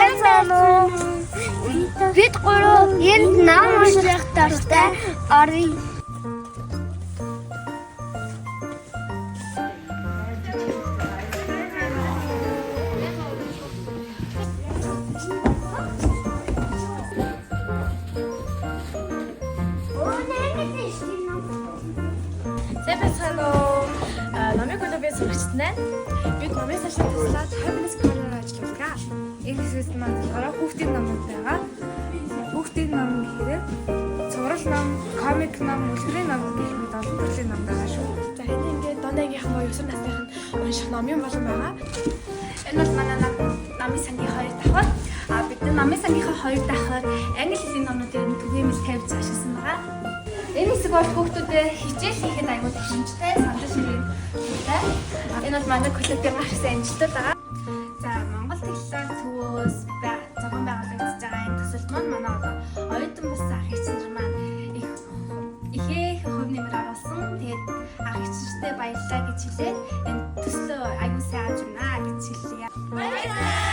Байцаана уу? Бид гурав энд ном унших дуртай оръё. Номын клубын сурагчтай. Бид номын сашны туслаад 20 минут ажилладаг. Энэ хэсэгт маань хүүхдийн номууд байгаа. Хүүхдийн ном гэхээр цуврал ном, комик ном, үлгэрийн ном гэх мэт олон төрлийн ном байгаа шүү. За энэ ингээд дондагийнхан муу 9 насныхан унших номын болон байгаа. Энэ бол манай намын сангийн 2 давхар. Бид намын сангийнхаа 2 давхар англи хэлний номнуудыг түгээмэл тавьж заашсан байгаа. Энэ хэсэг бол хүүхдүүдэд хичээл хийхэд аягүй төвшинжтэй, санал ширээ үүтэй. Энэ бол манай клубын гарсан амжилттай байгаа. За Монгол хэллэг төвөөс зохион байгуулагдаж байгаа энэ төсөл маань манай одоо оюутан бас ах эгчнэр маань их хөв нэмэр оруулсан. Тэгээд ах эгчнэртэй баярлалаа гэж хэлээд энэ төслөө аягүй сайн авч байна гэж хэллээ. Баярлалаа.